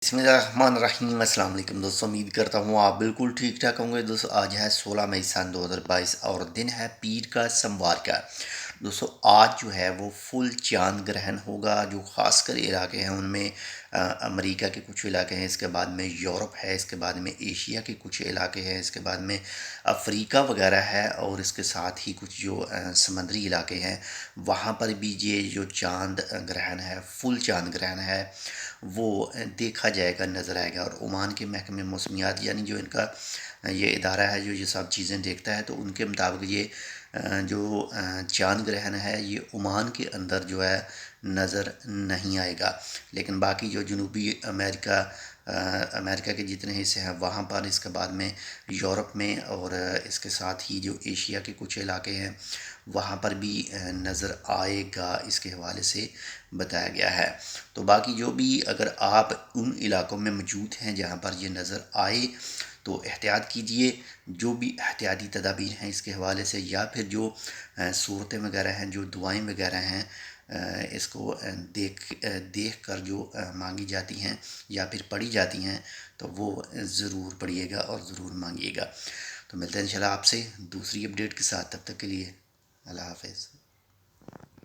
बिस्मिल्लाहिर्रहमानिर्रहीम। अस्सलाम वालेकुम दोस्तों, उम्मीद करता हूँ आप बिल्कुल ठीक ठाक होंगे। दोस्तों आज है 16 मई सन 2022 और दिन है पीर का सोमवार का। दोस्तों आज जो है वो फुल चांद ग्रहण होगा। जो ख़ासकर इलाके हैं उनमें अमेरिका के कुछ इलाके हैं, इसके बाद में यूरोप है, इसके बाद में एशिया के कुछ इलाके हैं, इसके बाद में अफ्रीका वगैरह है, और इसके साथ ही कुछ जो समंदरी इलाके हैं वहाँ पर भी ये जो चांद ग्रहण है, फुल चांद ग्रहण है, वो देखा जाएगा, नज़र आएगा। और ओमान के महकमे मौसमियात यानी जो इनका ये इदारा है जो ये सब चीज़ें देखता है, तो उनके मुताबिक ये जो चांद ग्रहण है ये ओमान के अंदर जो है नज़र नहीं आएगा। लेकिन बाकी जो जनूबी अमेरिका के जितने हिस्से हैं वहाँ पर, इसके बाद में यूरोप में, और इसके साथ ही जो एशिया के कुछ इलाके हैं वहाँ पर भी नज़र आएगा, इसके हवाले से बताया गया है। तो बाकी जो भी, अगर आप उन इलाकों में मौजूद हैं जहाँ पर ये नज़र आए तो एहतियात कीजिए। जो भी एहतियाती तदाबीर हैं इसके हवाले से, या फिर जो सूरतें वगैरह हैं, जो दुआएं वगैरह हैं, इसको देख कर जो मांगी जाती हैं या फिर पढ़ी जाती हैं, तो वो ज़रूर पढ़िएगा और ज़रूर मांगिएगा। तो मिलते हैं इंशाल्लाह आपसे दूसरी अपडेट के साथ। तब तक के लिए अल्लाह हाफ़िज़।